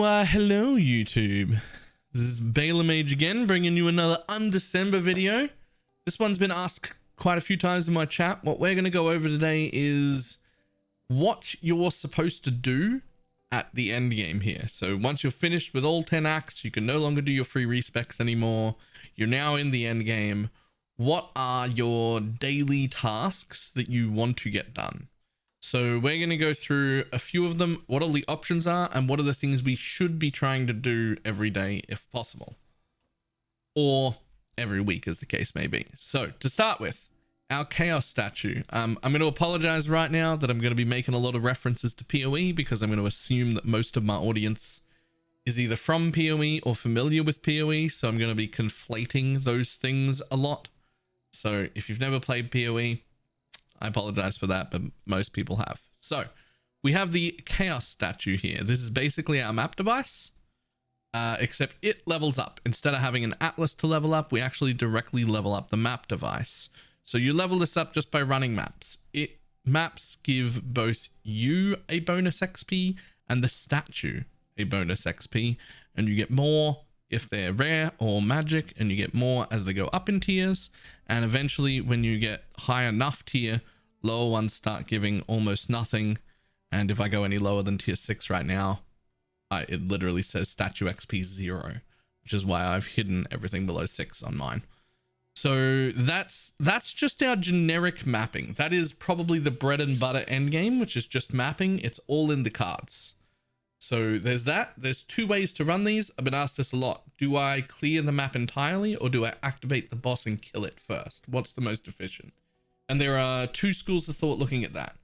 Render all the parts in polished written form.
Hello YouTube. This is BalorMage again, bringing you another Undecember video. This one's been asked quite a few times in my chat. What we're going to go over today is what you're supposed to do at the end game here. So once you're finished with all 10 acts, you can no longer do your free respecs anymore. You're now in the end game. What are your daily tasks that you want to get done? So we're going to go through a few of them, what all the options are, and what are the things we should be trying to do every day if possible. Or every week, as the case may be. So to start with, our chaos statue. I'm going to apologize right now that I'm going to be making a lot of references to PoE because I'm going to assume that most of my audience is either from PoE or familiar with PoE. So I'm going to be conflating those things a lot. So if you've never played PoE, I apologize for that, but most people have. So we have the chaos statue here. This is basically our map device, except it levels up. Instead of having an atlas to level up, we actually directly level up the map device. So you level this up just by running maps. Maps give both you a bonus XP and the statue a bonus XP, and you get more if they're rare or magic, and you get more as they go up in tiers. And eventually when you get high enough tier, lower ones start giving almost nothing. And if I go any lower than tier 6 right now, it literally says statue XP 0, which is why I've hidden everything below 6 on mine. So that's just our generic mapping. That is probably the bread and butter endgame, which is just mapping. It's all in the cards. So there's that. There's two ways to run these. I've been asked this a lot. Do I clear the map entirely, or do I activate the boss and kill it first? What's the most efficient? And there are two schools of thought looking at that.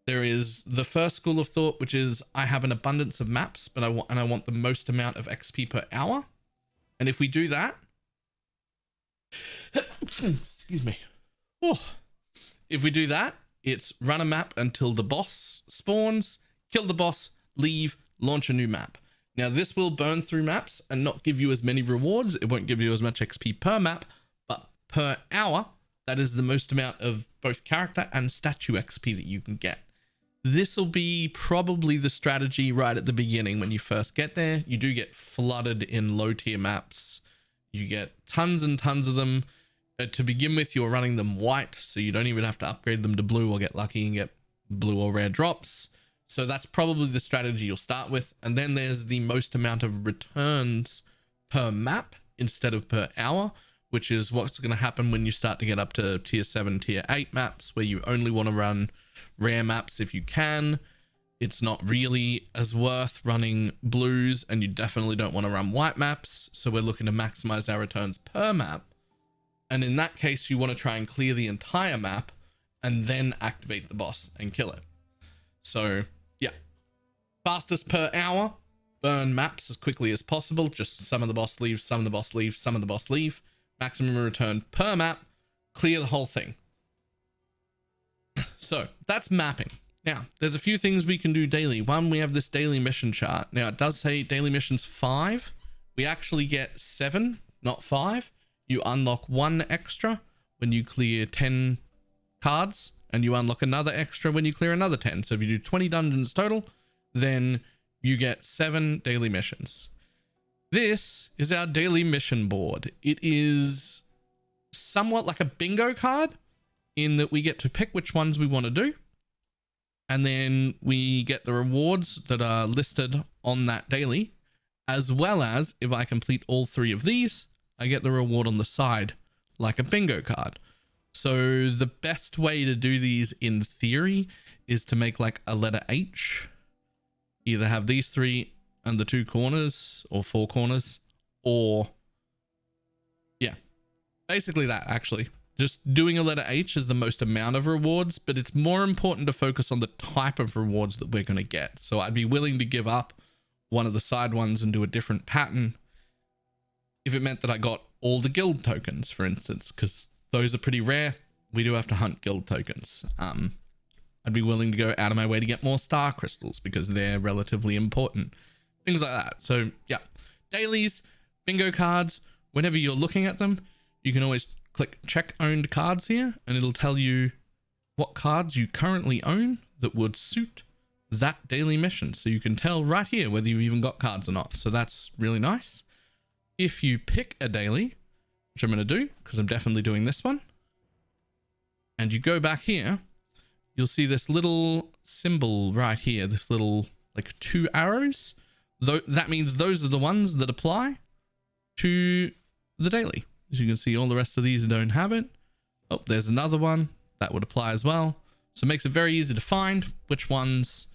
There is the first school of thought, which is I have an abundance of maps, but I want the most amount of XP per hour. And if we do that, excuse me. Oh. If we do that, it's run a map until the boss spawns, kill the boss, leave, launch a new map. Now this will burn through maps and not give you as many rewards. It won't give you as much XP per map, but per hour, that is the most amount of both character and statue XP that you can get. This will be probably the strategy right at the beginning when you first get there. You do get flooded in low tier maps. You get tons and tons of them. To begin with, you're running them white, so you don't even have to upgrade them to blue or get lucky and get blue or rare drops. So that's probably the strategy you'll start with. And then there's the most amount of returns per map instead of per hour, which is what's going to happen when you start to get up to tier 7, tier 8 maps, where you only want to run rare maps if you can. It's not really as worth running blues, and you definitely don't want to run white maps. So we're looking to maximize our returns per map. And in that case, you want to try and clear the entire map and then activate the boss and kill it. So yeah, fastest per hour, burn maps as quickly as possible. Just some of the boss leave, some of the boss leave, some of the boss leave. Maximum return per map, clear the whole thing. So that's mapping. Now there's a few things we can do daily. One, we have this daily mission chart. Now it does say daily missions 5. We actually get 7, not 5. You unlock 1 extra when you clear 10 cards, and you unlock another extra when you clear another 10. So if you do 20 dungeons total, then you get 7 daily missions. This is our daily mission board. It is somewhat like a bingo card in that we get to pick which ones we want to do. And then we get the rewards that are listed on that daily, as well as if I complete all 3 of these, I get the reward on the side like a bingo card. So the best way to do these in theory is to make like a letter H. Either have these 3 and the 2 corners or 4 corners, or yeah, basically that actually. Just doing a letter H is the most amount of rewards, but it's more important to focus on the type of rewards that we're going to get. So I'd be willing to give up one of the side ones and do a different pattern if it meant that I got all the guild tokens, for instance, because those are pretty rare. We do have to hunt guild tokens. I'd be willing to go out of my way to get more star crystals because they're relatively important. Things like that. So yeah, dailies, bingo cards, whenever you're looking at them, you can always click check owned cards here, and it'll tell you what cards you currently own that would suit that daily mission. So you can tell right here whether you even got cards or not. So that's really nice. If you pick a daily, which I'm going to do because I'm definitely doing this one, and you go back here, you'll see this little symbol right here, this little like 2 arrows. That means those are the ones that apply to the daily. As you can see, all the rest of these don't have it. Oh, there's another one that would apply as well. So it makes it very easy to find which ones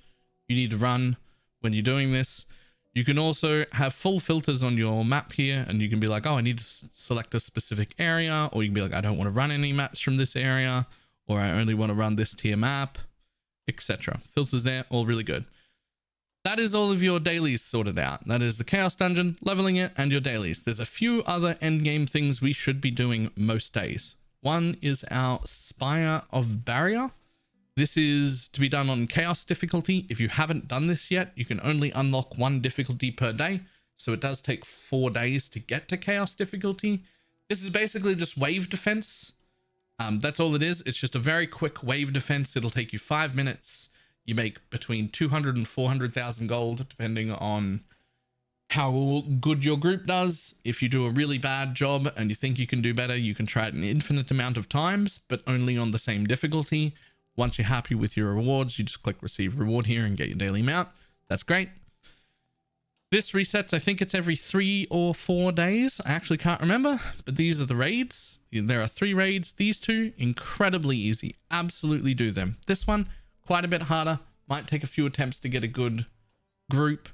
you need to run when you're doing this. You can also have full filters on your map here, and you can be like, oh, I need to select a specific area, or you can be like, I don't want to run any maps from this area, or I only want to run this tier map, etc. Filters there, all really good. That is all of your dailies sorted out. That is the Chaos Dungeon, leveling it, and your dailies. There's a few other endgame things we should be doing most days. One is our Spire of Barrier. This is to be done on Chaos difficulty. If you haven't done this yet, you can only unlock 1 difficulty per day. So it does take 4 days to get to Chaos difficulty. This is basically just wave defense. That's all it is. It's just a very quick wave defense. It'll take you 5 minutes. You make between 200 and 400,000 gold, depending on how good your group does. If you do a really bad job and you think you can do better, you can try it an infinite amount of times, but only on the same difficulty. Once you're happy with your rewards, you just click receive reward here and get your daily mount. That's great. This resets, I think it's every 3 or 4 days. I actually can't remember, but these are the raids. There are 3 raids. These 2, incredibly easy. Absolutely do them. This one, quite a bit harder. Might take a few attempts to get a good group.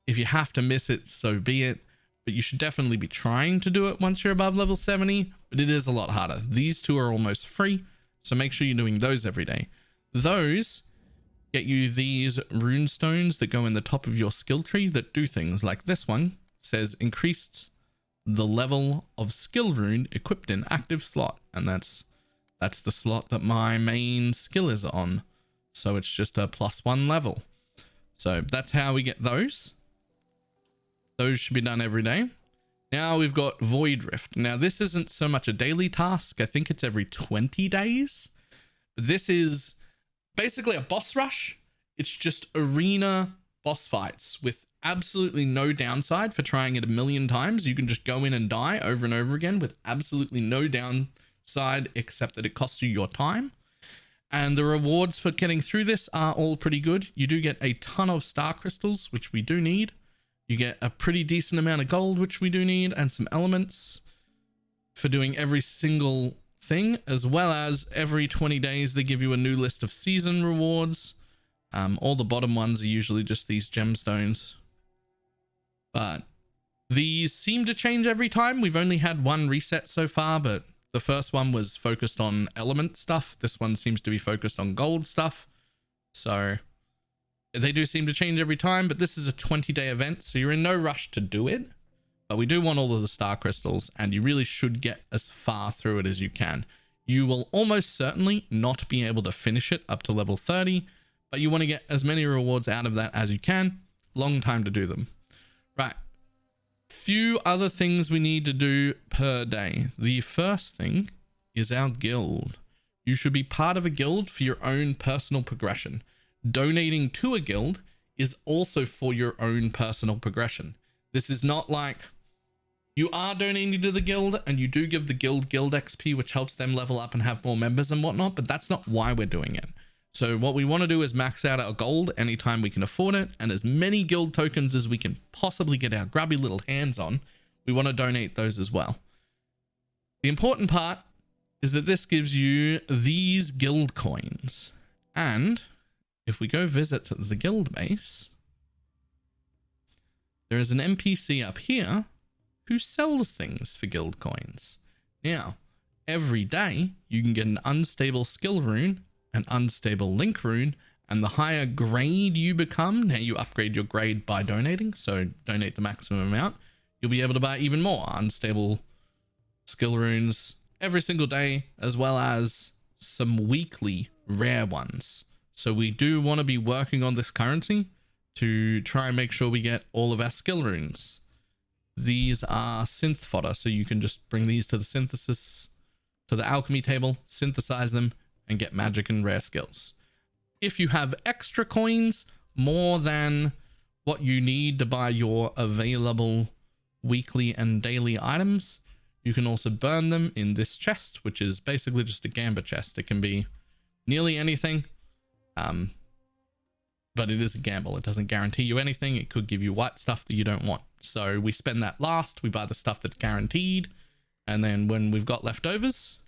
If you have to miss it, so be it. But you should definitely be trying to do it once you're above level 70, but it is a lot harder. These 2 are almost free, so make sure you're doing those every day. Those get you these rune stones that go in the top of your skill tree that do things like this one says increased the level of skill rune equipped in active slot, and that's the slot that my main skill is on. So it's just a +1 level. So that's how we get those. Those should be done every day. Now we've got Void Rift. Now this isn't so much a daily task. I think it's every 20 days. But this is basically a boss rush. It's just arena boss fights with absolutely no downside for trying it 1,000,000 times. You can just go in and die over and over again with absolutely no downside except that it costs you your time. And the rewards for getting through this are all pretty good. You do get a ton of star crystals, which we do need. You get a pretty decent amount of gold, which we do need, and some elements for doing every single thing, as well as every 20 days they give you a new list of season rewards. All the bottom ones are usually just these gemstones, but these seem to change every time. We've only had 1 reset so far, but the first one was focused on element stuff. This one seems to be focused on gold stuff. So they do seem to change every time, but this is a 20-day event, so you're in no rush to do it. But we do want all of the star crystals, and you really should get as far through it as you can. You will almost certainly not be able to finish it up to level 30, but you want to get as many rewards out of that as you can. Long time to do them. Right. Few other things we need to do per day. The first thing is our guild. You should be part of a guild for your own personal progression. Donating to a guild is also for your own personal progression. This is not like you are donating to the guild and you do give the guild XP, which helps them level up and have more members and whatnot, but that's not why we're doing it. So what we want to do is max out our gold anytime we can afford it, and as many guild tokens as we can possibly get our grubby little hands on, we want to donate those as well. The important part is that this gives you these guild coins, and if we go visit the guild base, there is an NPC up here who sells things for guild coins. Now, every day you can get an unstable skill rune, an unstable link rune, and the higher grade you become, now you upgrade your grade by donating, so donate the maximum amount, you'll be able to buy even more unstable skill runes every single day, as well as some weekly rare ones. So we do want to be working on this currency to try and make sure we get all of our skill runes. These are synth fodder, so you can just bring these to the synthesis, to the alchemy table, synthesize them, and get magic and rare skills. If you have extra coins, more than what you need to buy your available weekly and daily items, you can also burn them in this chest, which is basically just a gamba chest. It can be nearly anything, but it is a gamble. It doesn't guarantee you anything. It could give you white stuff that you don't want. So we spend that last, we buy the stuff that's guaranteed, and then when we've got leftovers,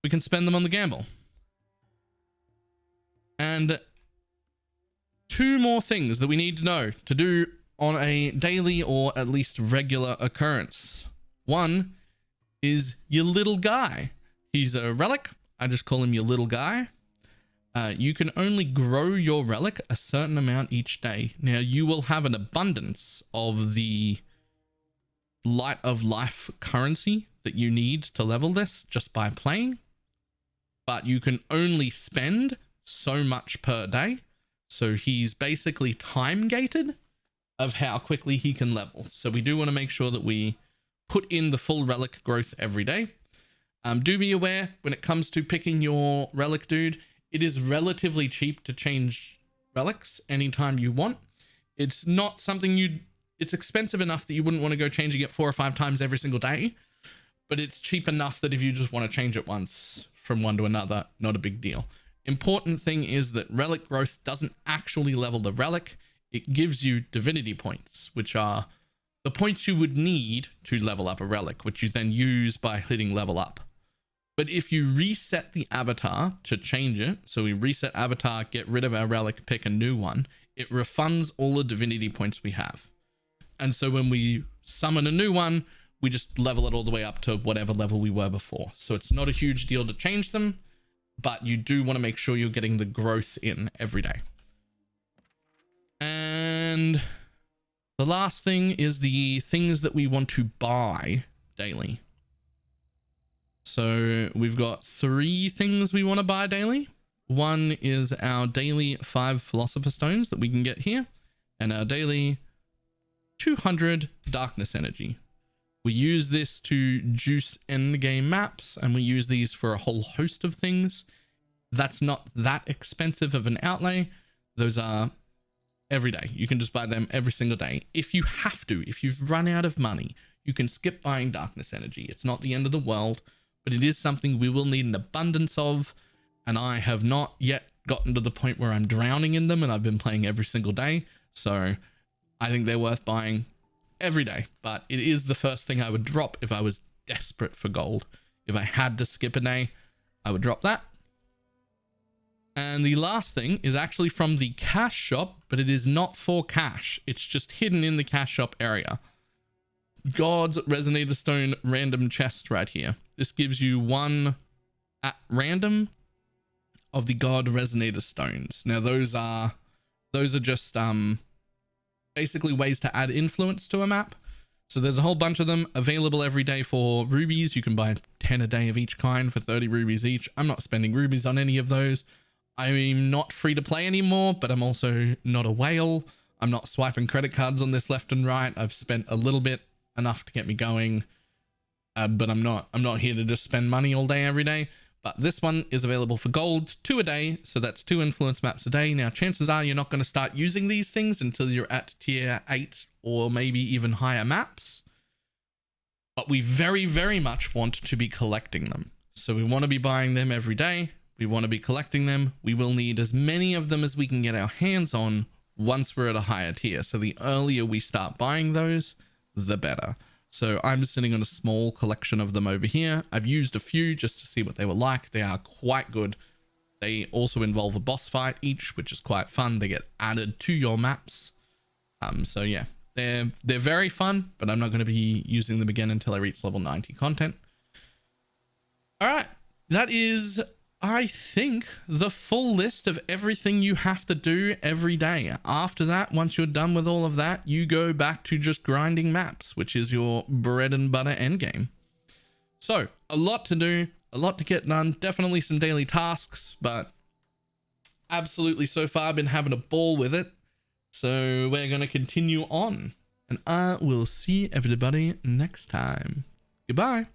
we can spend them on the gamble. And two more things that we need to know to do on a daily or at least regular occurrence. One is your little guy. He's a relic. I just call him your little guy. You can only grow your relic a certain amount each day. Now, you will have an abundance of the light of life currency that you need to level this just by playing, but you can only spend so much per day. So he's basically time gated of how quickly he can level. So we do want to make sure that we put in the full relic growth every day. Do be aware when it comes to picking your relic dude, it is relatively cheap to change relics anytime you want. It's not something it's expensive enough that you wouldn't want to go changing it 4 or 5 times every single day, but it's cheap enough that if you just want to change it once from one to another, not a big deal. Important thing is that relic growth doesn't actually level the relic. It gives you divinity points, which are the points you would need to level up a relic, which you then use by hitting level up. But if you reset the avatar to change it, so we reset avatar, get rid of our relic, pick a new one, it refunds all the divinity points we have. And so when we summon a new one, we just level it all the way up to whatever level we were before. So it's not a huge deal to change them, but you do want to make sure you're getting the growth in every day. And the last thing is the things that we want to buy daily. So we've got 3 things we want to buy daily. One is our daily 5 Philosopher Stones that we can get here, and our daily 200 Darkness Energy. We use this to juice endgame maps, and we use these for a whole host of things. That's not that expensive of an outlay. Those are every day. You can just buy them every single day. If you have to, if you've run out of money, you can skip buying Darkness Energy. It's not the end of the world, but it is something we will need an abundance of, and I have not yet gotten to the point where I'm drowning in them, and I've been playing every single day, so I think they're worth buying every day. But it is the first thing I would drop if I was desperate for gold. If I had to skip a day, I would drop that. And the last thing is actually from the cash shop, but it is not for cash. It's just hidden in the cash shop area. God's Resonator Stone random chest right here. This gives you 1 at random of the God Resonator Stones. Now those are just basically ways to add influence to a map. So there's a whole bunch of them available every day for rubies. You can buy 10 a day of each kind for 30 rubies each. I'm not spending rubies on any of those. I'm not free to play anymore, but I'm also not a whale. I'm not swiping credit cards on this left and right. I've spent a little bit, enough to get me going, but I'm not here to just spend money all day every day. But this one is available for gold, 2 a day, so that's 2 influence maps a day. Now chances are you're not going to start using these things until you're at tier 8 or maybe even higher maps, but we very, very much want to be collecting them. So we want to be buying them every day. We want to be collecting them. We will need as many of them as we can get our hands on once we're at a higher tier. So the earlier we start buying those, the better. So I'm sitting on a small collection of them over here. I've used a few just to see what they were like. They are quite good. They also involve a boss fight each, which is quite fun. They get added to your maps. So yeah, they're very fun, but I'm not going to be using them again until I reach level 90 content. All right, that is, I think, the full list of everything you have to do every day. After that, once you're done with all of that, you go back to just grinding maps, which is your bread and butter endgame. So, a lot to do, a lot to get done, definitely some daily tasks, but absolutely so far been having a ball with it. So we're going to continue on, and I will see everybody next time. Goodbye.